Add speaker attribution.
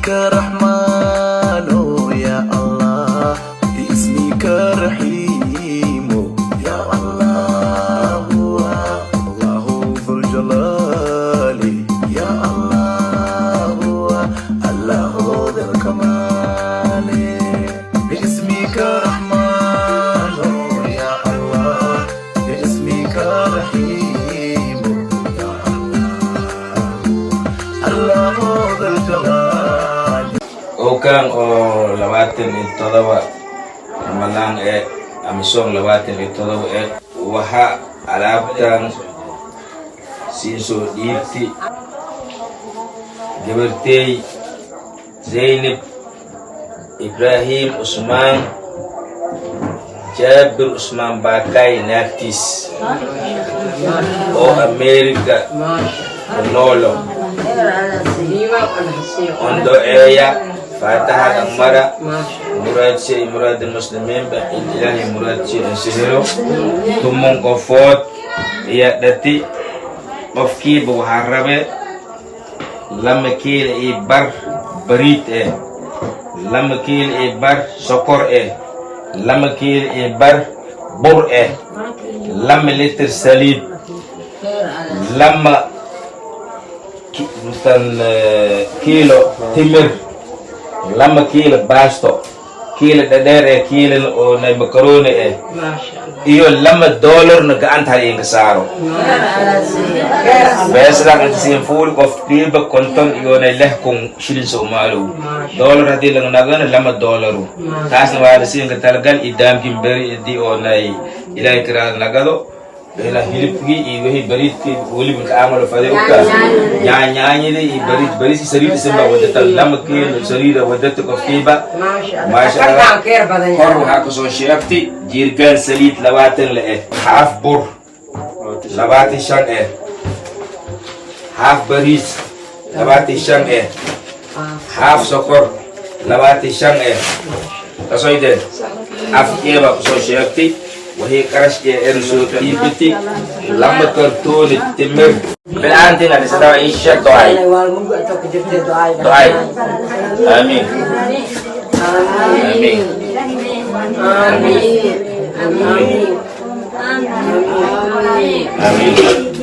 Speaker 1: باسمك رحمن يا الله، باسمك رحيم يا الله، الله ذو الجلال يا الله، الله ذو الكمال. باسمك رحمن يا الله، باسمك رحيم يا الله، الله ذو الجلال.
Speaker 2: Okang o lawatin itodawa malang amisong lawatin itodawa waha alabtan sinso iti Gebertei Zainab Ibrahim Usman Jabir Usman Bakai Naktis o Amerika Nolo Ondo Eya Fataha Amara Murad si Murad Muslimin ba ilahi Murad si Sihiro tumong kofot iya dati mafki bu harabe lamakil ibar berit lamakil ibar sokor lamakil ibar bur lam liter salib lama bukan kilo timir lama kilo basto kilo dadere kilo o na makaroni iyo lama dollar nag-aantal yung kasaro besa lang ang simful of tiba konton iyo na leh kung shilin sa umalo dollar hati lang nagan lama dollar tas na wala siyang katalagan idam kimberi di o na ilay kira nagado ila hilipgi iwahi berit ki uli mutaamal fare uka nya ni berit sarira semba wadata lamki sarira wadata kofiba mashallah koru hako so shafti jirgan salit lawatin le half bur lawatin shan half berit lawatin shan half sokor lawatin shan kasoide half keba so shafti وهي كرش إرسو تيبتي لما كرتون التمر بالآن تنا نستوى إيشا دعاء دعاء آمين آمين آمين آمين آمين